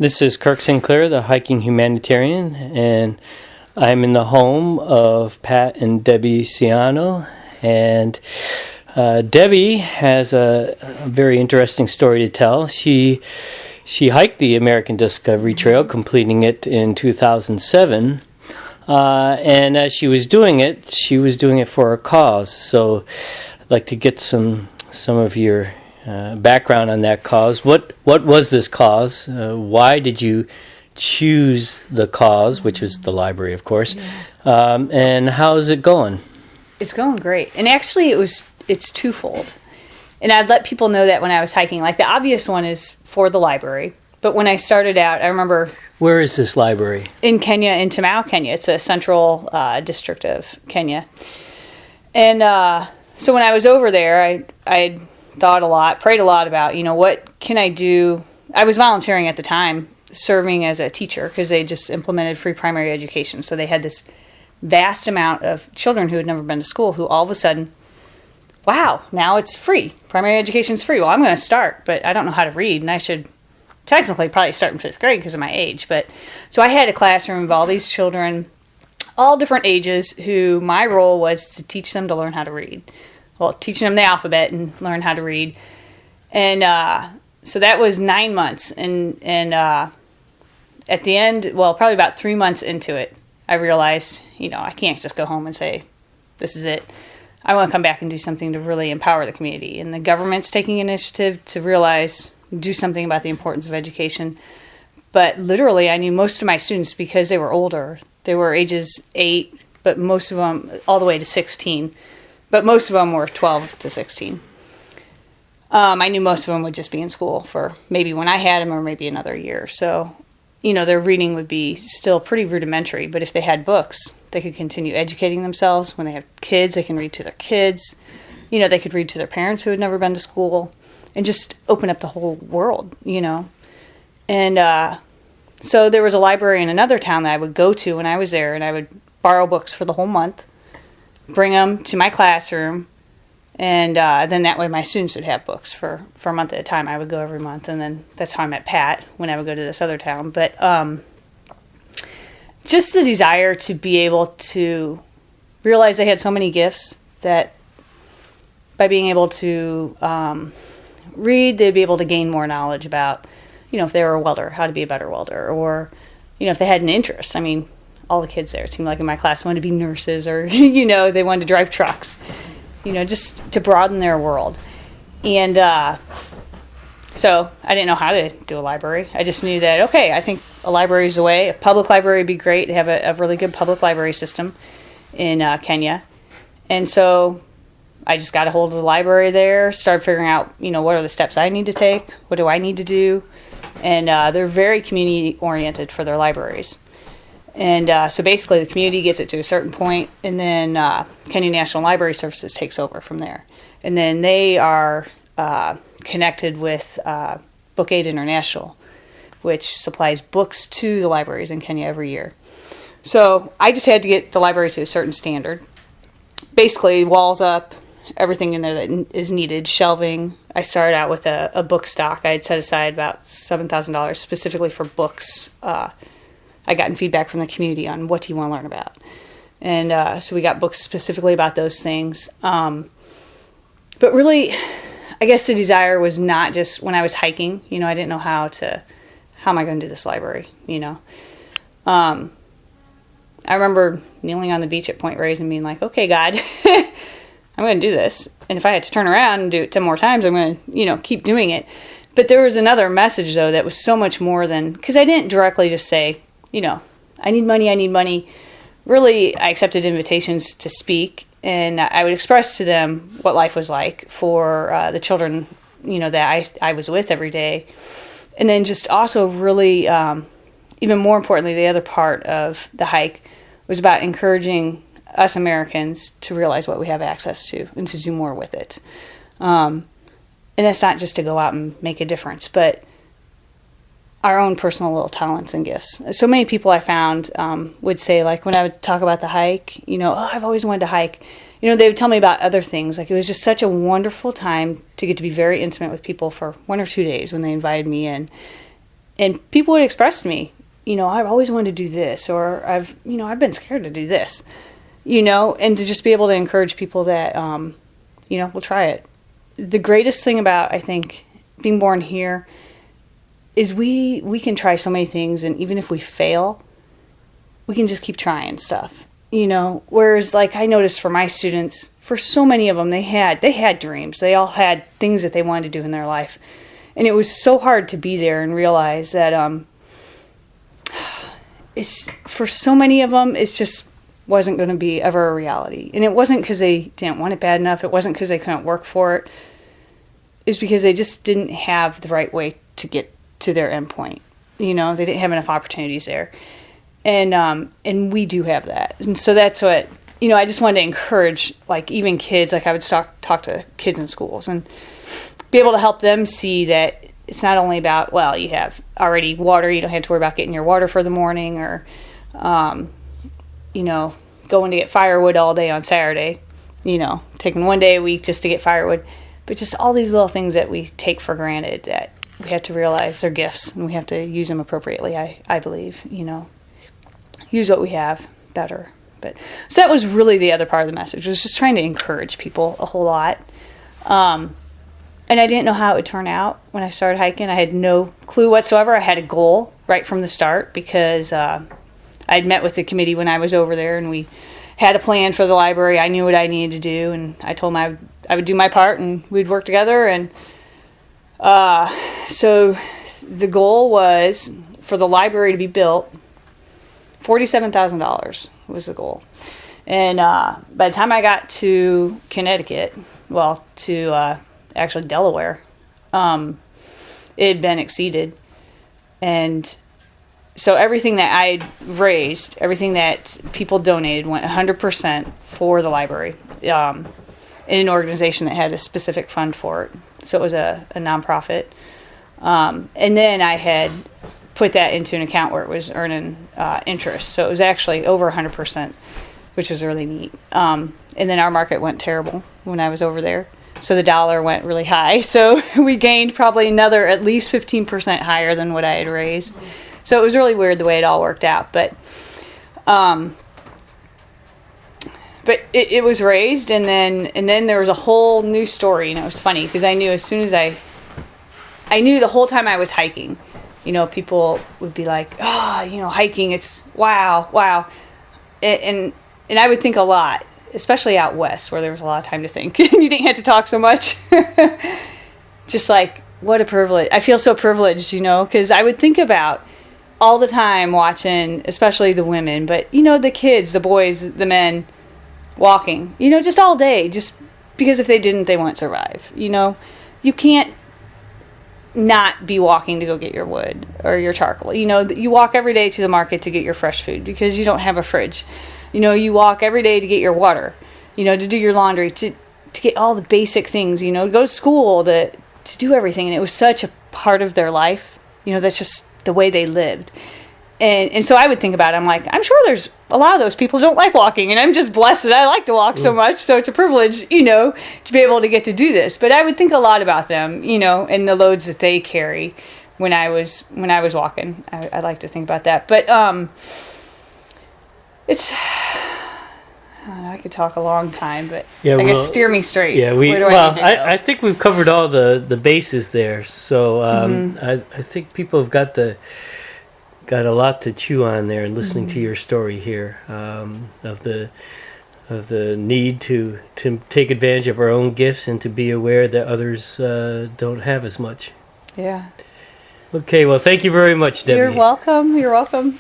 This is Kirk Sinclair, the hiking humanitarian, and I'm in the home of Pat and Debbie Schachner. And Debbie has a very interesting story to tell. She hiked the American Discovery Trail, completing it in 2007. And as she was doing it for a cause. So I'd like to get some of your background on that cause. What was this cause? Why did you choose the cause, which was the library, of course? And how is it going? It's going great. And actually it's twofold. And I'd let people know that when I was hiking. Like, the obvious one is for the library. But when I started out, I remember... Where is this library? In Kenya, in Timau, Kenya. It's a central district of Kenya. And so when I was over there, I thought a lot, prayed a lot about, what can I do? I was volunteering at the time, serving as a teacher, because they just implemented free primary education. So they had this vast amount of children who had never been to school who all of a sudden, wow, now it's free. Primary education's free. Well, I'm going to start, but I don't know how to read, and I should technically probably start in 5th grade because of my age. But so I had a classroom of all these children, all different ages, who my role was to teach them to learn how to read. Well, teaching them the alphabet and learn how to read. And so that was 9 months. And at the end, well, probably about 3 months into it, I realized, I can't just go home and say, this is it. I want to come back and do something to really empower the community. And the government's taking initiative to realize, do something about the importance of education. But literally, I knew most of my students because they were older. They were ages 8, but most of them all the way to 16. But most of them were 12 to 16. I knew most of them would just be in school for maybe when I had them or maybe another year. So, their reading would be still pretty rudimentary. But if they had books, they could continue educating themselves. When they have kids, they can read to their kids. They could read to their parents who had never been to school and just open up the whole world, And so there was a library in another town that I would go to when I was there, and I would borrow books for the whole month, bring them to my classroom, and then that way my students would have books for a month at a time. I would go every month, and then that's how I met Pat when I would go to this other town. But just the desire to be able to realize they had so many gifts that by being able to read, they'd be able to gain more knowledge about, if they were a welder, how to be a better welder, or, if they had an interest. I mean, all the kids there, it seemed like in my class, wanted to be nurses, or, they wanted to drive trucks, just to broaden their world. And so I didn't know how to do a library. I just knew that, okay, I think a library is the way. A public library would be great. They have a really good public library system in Kenya. And so I just got a hold of the library there, started figuring out, what are the steps I need to take? What do I need to do? And they're very community-oriented for their libraries. And so basically the community gets it to a certain point, and then Kenya National Library Services takes over from there. And then they are connected with Book Aid International, which supplies books to the libraries in Kenya every year. So I just had to get the library to a certain standard. Basically, walls up, everything in there that is needed, shelving. I started out with a book stock. I had set aside about $7,000 specifically for books. I gotten feedback from the community on what do you want to learn about. And so we got books specifically about those things. But really, I guess the desire was not just when I was hiking. I didn't know how am I going to do this library, I remember kneeling on the beach at Point Reyes and being like, okay, God, I'm going to do this. And if I had to turn around and do it 10 more times, I'm going to, keep doing it. But there was another message, though, that was so much more than, because I didn't directly just say, I need money. Really, I accepted invitations to speak, and I would express to them what life was like for the children, that I was with every day. And then just also really, even more importantly, the other part of the hike was about encouraging us Americans to realize what we have access to and to do more with it. And that's not just to go out and make a difference, but our own personal little talents and gifts. So many people I found would say, like, when I would talk about the hike, I've always wanted to hike. They would tell me about other things. Like, it was just such a wonderful time to get to be very intimate with people for 1 or 2 days when they invited me in. And people would express to me, I've always wanted to do this, or I've been scared to do this, and to just be able to encourage people that, we'll try it. The greatest thing about, I think, being born here is we can try so many things, and even if we fail, we can just keep trying stuff, whereas like I noticed for my students, for so many of them, they had dreams. They all had things that they wanted to do in their life. And it was so hard to be there and realize that it's for so many of them, it just wasn't going to be ever a reality. And it wasn't because they didn't want it bad enough. It wasn't because they couldn't work for it. It was because they just didn't have the right way to get to their end point. They didn't have enough opportunities there. And we do have that. And so that's what, I just wanted to encourage, like, even kids, like I would talk to kids in schools and be able to help them see that it's not only about, well, you have already water, you don't have to worry about getting your water for the morning, or, going to get firewood all day on Saturday, taking one day a week just to get firewood. But just all these little things that we take for granted that we have to realize they're gifts and we have to use them appropriately, I believe, use what we have better. But so that was really the other part of the message, was just trying to encourage people a whole lot. And I didn't know how it would turn out when I started hiking. I had no clue whatsoever. I had a goal right from the start because I'd met with the committee when I was over there, and we had a plan for the library. I knew what I needed to do, and I told them I would do my part, and we'd work together. And so the goal was for the library to be built. $47,000 was the goal. And by the time I got to Connecticut, to actually Delaware, it had been exceeded. And so everything that I'd raised, everything that people donated, went 100% for the library, in an organization that had a specific fund for it. So it was a nonprofit. And then I had put that into an account where it was earning interest. So it was actually over 100%, which was really neat. And then our market went terrible when I was over there. So the dollar went really high. So we gained probably another at least 15% higher than what I had raised. So it was really weird the way it all worked out. But it was raised, and then there was a whole new story. And it was funny because I knew as soon as I knew the whole time I was hiking, people would be like, hiking, it's wow. And I would think a lot, especially out west where there was a lot of time to think. You didn't have to talk so much. Just like, what a privilege. I feel so privileged, because I would think about all the time watching, especially the women, but, the kids, the boys, the men walking, just all day, just because if they didn't, they wouldn't survive. You can't not be walking to go get your wood or your charcoal. You walk every day to the market to get your fresh food because you don't have a fridge. You walk every day to get your water, to do your laundry, to get all the basic things, to go to school, to do everything. And it was such a part of their life. That's just the way they lived. And so I would think about it. I'm like, I'm sure there's a lot of those people who don't like walking, and I'm just blessed that I like to walk so much. So it's a privilege, to be able to get to do this. But I would think a lot about them, and the loads that they carry when I was walking. I like to think about that. But it's, I don't know, I could talk a long time, but I guess steer me straight. Yeah, I think we've covered all the bases there. So I think people have got a lot to chew on there, and listening to your story here of the need to take advantage of our own gifts and to be aware that others don't have as much. Yeah. Okay, well, thank you very much, Debbie. You're welcome.